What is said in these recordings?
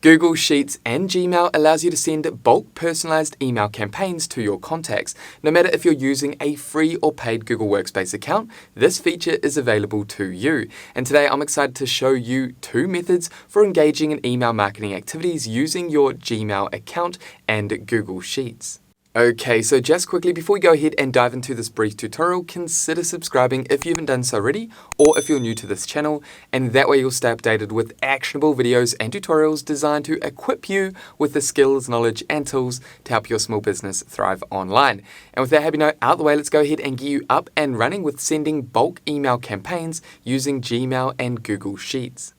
Google Sheets and Gmail allows you to send bulk personalized email campaigns to your contacts. No matter if you're using a free or paid Google Workspace account, this feature is available to you. And today I'm excited to show you two methods for engaging in email marketing activities using your Gmail account and Google Sheets. Okay, so just quickly before we go ahead and dive into this brief tutorial, consider subscribing if you haven't done so already, or if you're new to this channel, and that way you'll stay updated with actionable videos and tutorials designed to equip you with the skills, knowledge, and tools to help your small business thrive online. And with that happy note out the way, let's go ahead and get you up and running with sending bulk email campaigns using Gmail and Google Sheets.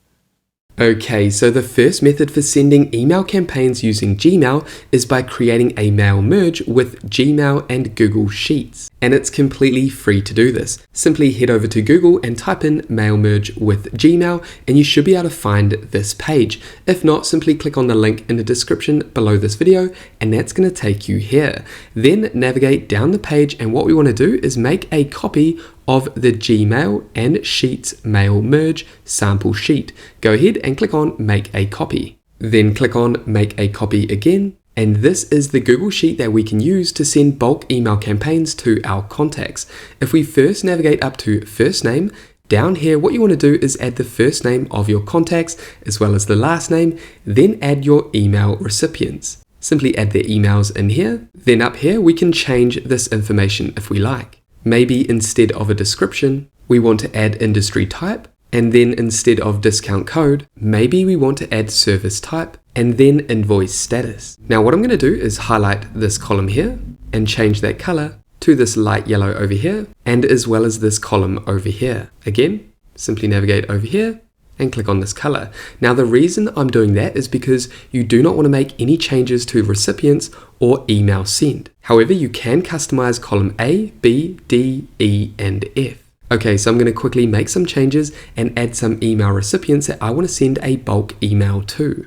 Okay, so the first method for sending email campaigns using Gmail is by creating a mail merge with Gmail and Google Sheets. And it's completely free to do this. Simply head over to Google and type in mail merge with Gmail and you should be able to find this page. If not, simply click on the link in the description below this video and that's going to take you here. Then navigate down the page and what we want to do is make a copy of the Gmail and Sheets mail merge sample sheet. Go ahead and click on make a copy. Then click on make a copy again. And this is the Google Sheet that we can use to send bulk email campaigns to our contacts. If we first navigate up to first name, down here what you want to do is add the first name of your contacts as well as the last name, then add your email recipients. Simply add their emails in here. Then up here we can change this information if we like. Maybe instead of a description, we want to add industry type, and then instead of discount code, maybe we want to add service type, and then invoice status. Now what I'm going to do is highlight this column here, and change that color to this light yellow over here, and as well as this column over here. Again, simply navigate over here, and click on this color. Now the reason I'm doing that is because you do not want to make any changes to recipients or email sent. However, you can customize column A, B, D, E, and F. Okay, so I'm going to quickly make some changes and add some email recipients that I want to send a bulk email to.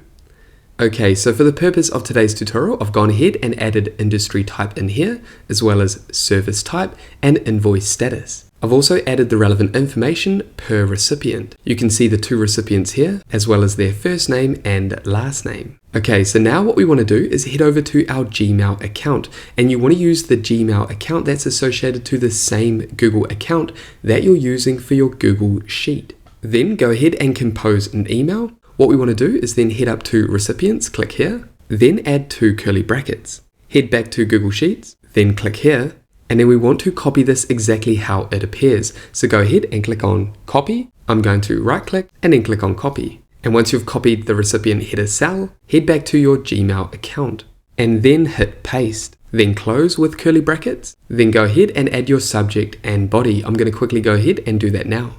Okay, so for the purpose of today's tutorial, I've gone ahead and added industry type in here, as well as service type and invoice status. I've also added the relevant information per recipient. You can see the two recipients here, as well as their first name and last name. Okay, so now what we want to do is head over to our Gmail account, and you want to use the Gmail account that's associated to the same Google account that you're using for your Google Sheet. Then go ahead and compose an email. What we want to do is then head up to recipients, click here, then add two curly brackets. Head back to Google Sheets, then click here, and then we want to copy this exactly how it appears. So go ahead and click on copy. I'm going to right click and then click on copy. And once you've copied the recipient header cell, head back to your Gmail account and then hit paste. Then close with curly brackets. Then go ahead and add your subject and body. I'm going to quickly go ahead and do that now.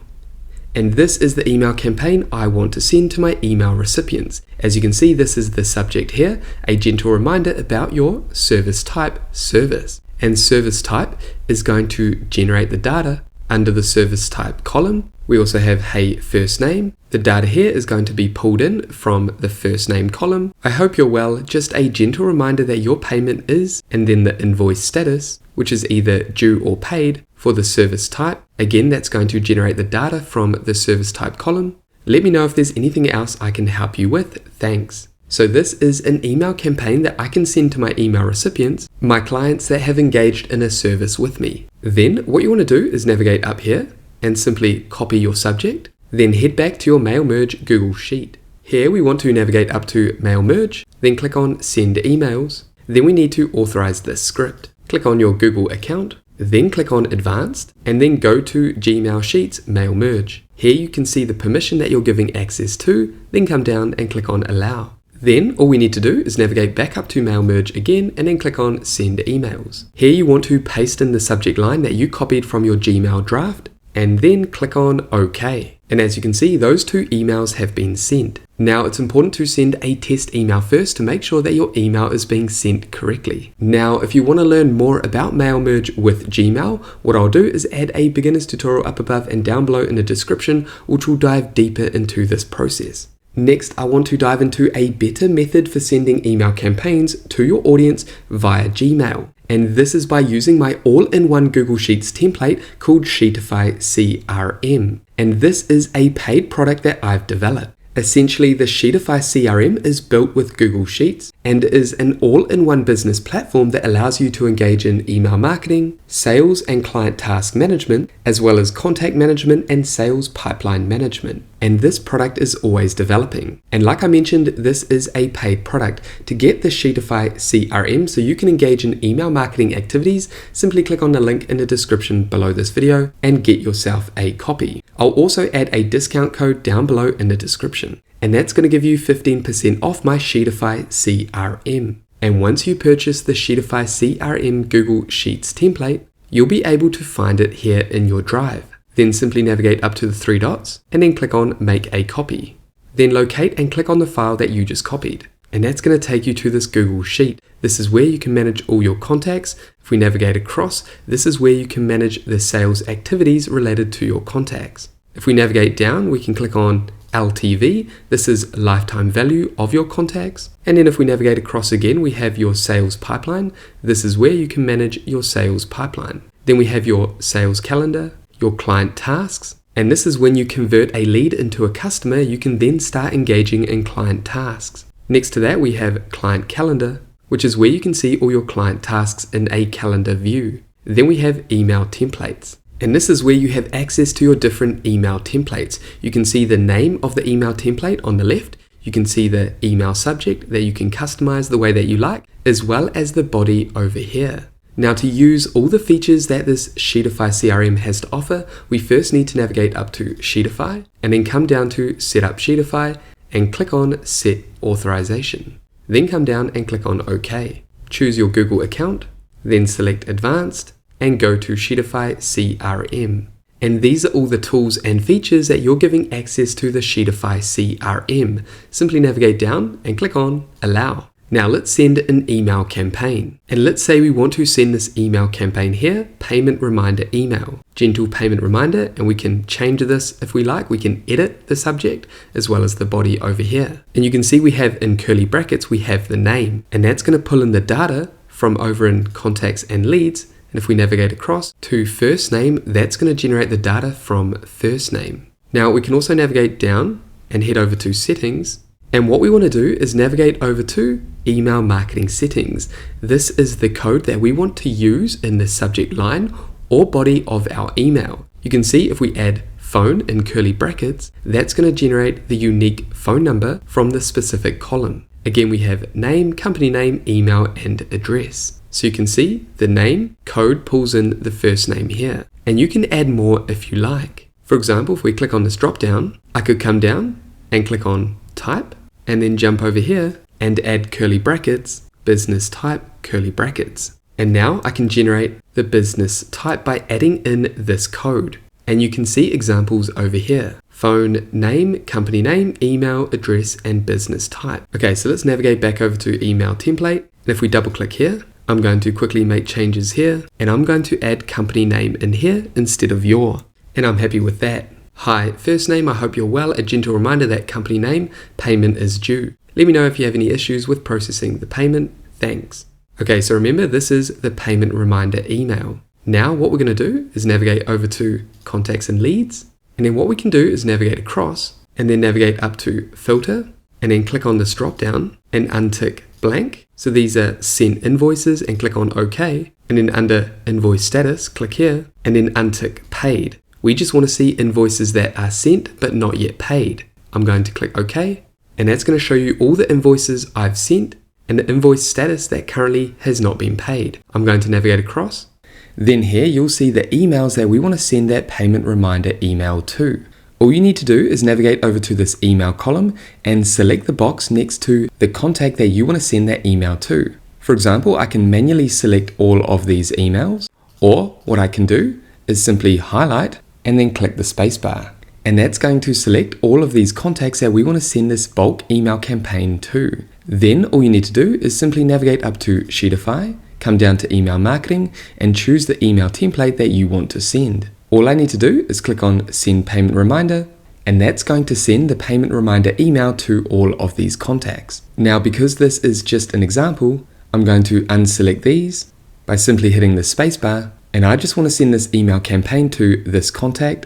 And this is the email campaign I want to send to my email recipients. As you can see, this is the subject here, a gentle reminder about your service type service. And service type is going to generate the data under the service type column. We also have a first name. The data here is going to be pulled in from the first name column. I hope you're well. Just a gentle reminder that your payment is, and then the invoice status, which is either due or paid for the service type. Again, that's going to generate the data from the service type column. Let me know if there's anything else I can help you with. Thanks. So this is an email campaign that I can send to my email recipients, my clients that have engaged in a service with me. Then what you want to do is navigate up here and simply copy your subject, then head back to your mail merge Google Sheet. Here we want to navigate up to mail merge, then click on send emails. Then we need to authorize this script. Click on your Google account, then click on advanced, and then go to Gmail Sheets mail merge. Here you can see the permission that you're giving access to, then come down and click on allow. Then all we need to do is navigate back up to mail merge again and then click on send emails. Here you want to paste in the subject line that you copied from your Gmail draft and then click on OK. And as you can see, those two emails have been sent. Now it's important to send a test email first to make sure that your email is being sent correctly. Now if you want to learn more about mail merge with Gmail, what I'll do is add a beginner's tutorial up above and down below in the description, which will dive deeper into this process. Next, I want to dive into a better method for sending email campaigns to your audience via Gmail. And this is by using my all-in-one Google Sheets template called Sheetify CRM. And this is a paid product that I've developed. Essentially, the Sheetify CRM is built with Google Sheets and is an all-in-one business platform that allows you to engage in email marketing, sales and client task management, as well as contact management and sales pipeline management. And this product is always developing. And like I mentioned, this is a paid product. To get the Sheetify CRM so you can engage in email marketing activities, simply click on the link in the description below this video and get yourself a copy. I'll also add a discount code down below in the description. And that's going to give you 15% off my Sheetify CRM. And once you purchase the Sheetify CRM Google Sheets template, you'll be able to find it here in your drive. Then simply navigate up to the 3 dots and then click on Make a Copy. Then locate and click on the file that you just copied. And that's going to take you to this Google Sheet. This is where you can manage all your contacts. If we navigate across, this is where you can manage the sales activities related to your contacts. If we navigate down, we can click on LTV. This is lifetime value of your contacts. And then if we navigate across again, we have your sales pipeline. This is where you can manage your sales pipeline. Then we have your sales calendar, your client tasks. And this is when you convert a lead into a customer, you can then start engaging in client tasks. Next to that, we have client calendar, which is where you can see all your client tasks in a calendar view. Then we have email templates. And this is where you have access to your different email templates. You can see the name of the email template on the left. You can see the email subject that you can customize the way that you like, as well as the body over here. Now, to use all the features that this Sheetify CRM has to offer, we first need to navigate up to Sheetify and then come down to Set up Sheetify and click on Set Authorization. Then come down and click on OK. Choose your Google account, then select Advanced and go to Sheetify CRM. And these are all the tools and features that you're giving access to the Sheetify CRM. Simply navigate down and click on Allow. Now let's send an email campaign. And let's say we want to send this email campaign here, payment reminder email, gentle payment reminder, and we can change this if we like. We can edit the subject as well as the body over here. And you can see we have in curly brackets, we have the name, and that's going to pull in the data from over in contacts and leads. And if we navigate across to first name, that's going to generate the data from first name. Now we can also navigate down and head over to settings. And what we want to do is navigate over to email marketing settings. This is the code that we want to use in the subject line or body of our email. You can see if we add phone in curly brackets, that's going to generate the unique phone number from the specific column. Again, we have name, company name, email, and address. So you can see the name code pulls in the first name here. And you can add more if you like. For example, if we click on this drop down, I could come down and click on type and then jump over here and add curly brackets, business type, curly brackets. And now I can generate the business type by adding in this code. And you can see examples over here. Phone name, company name, email, address, and business type. Okay, so let's navigate back over to email template. And if we double click here, I'm going to quickly make changes here, and I'm going to add company name in here instead of your. And I'm happy with that. Hi, first name, I hope you're well. A gentle reminder that company name, payment is due. Let me know if you have any issues with processing the payment. Thanks. Okay, so remember this is the payment reminder email. Now what we're going to do is navigate over to contacts and leads. And then what we can do is navigate across and then navigate up to filter and then click on this drop down and untick blank. So these are sent invoices and click on OK. And then under invoice status, click here and then untick paid. We just want to see invoices that are sent but not yet paid. I'm going to click OK. And that's going to show you all the invoices I've sent and the invoice status that currently has not been paid. I'm going to navigate across. Then here you'll see the emails that we want to send that payment reminder email to. All you need to do is navigate over to this email column and select the box next to the contact that you want to send that email to. For example, I can manually select all of these emails, or what I can do is simply highlight and then click the spacebar. And that's going to select all of these contacts that we want to send this bulk email campaign to. Then all you need to do is simply navigate up to Sheetify, come down to email marketing and choose the email template that you want to send. All I need to do is click on send payment reminder, and that's going to send the payment reminder email to all of these contacts. Now, because this is just an example, I'm going to unselect these by simply hitting the spacebar, and I just want to send this email campaign to this contact,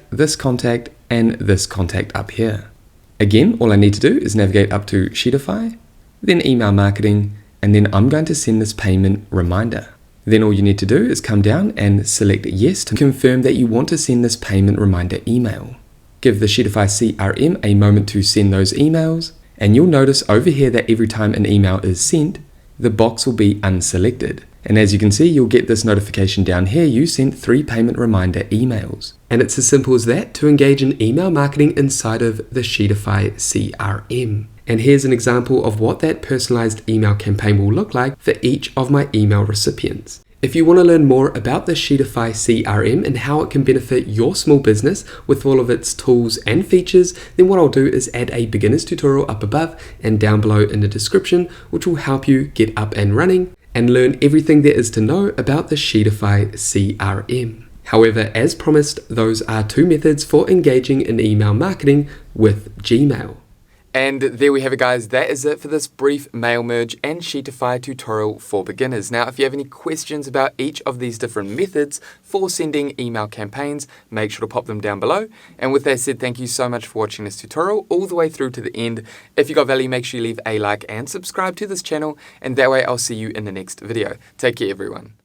and this contact up here. Again, all I need to do is navigate up to Sheetify, then email marketing, and then I'm going to send this payment reminder. Then all you need to do is come down and select yes to confirm that you want to send this payment reminder email. Give the Sheetify CRM a moment to send those emails, and you'll notice over here that every time an email is sent, the box will be unselected. And as you can see, you'll get this notification down here, you sent 3 payment reminder emails. And it's as simple as that to engage in email marketing inside of the Sheetify CRM. And here's an example of what that personalized email campaign will look like for each of my email recipients. If you want to learn more about the Sheetify CRM and how it can benefit your small business with all of its tools and features, then what I'll do is add a beginner's tutorial up above and down below in the description, which will help you get up and running and learn everything there is to know about the Sheetify CRM. However, as promised, those are 2 methods for engaging in email marketing with Gmail. And there we have it, guys. That is it for this brief mail merge and Sheetify tutorial for beginners. Now, if you have any questions about each of these different methods for sending email campaigns, make sure to pop them down below. And with that said, thank you so much for watching this tutorial all the way through to the end. If you got value, make sure you leave a like and subscribe to this channel, and that way I'll see you in the next video. Take care, everyone.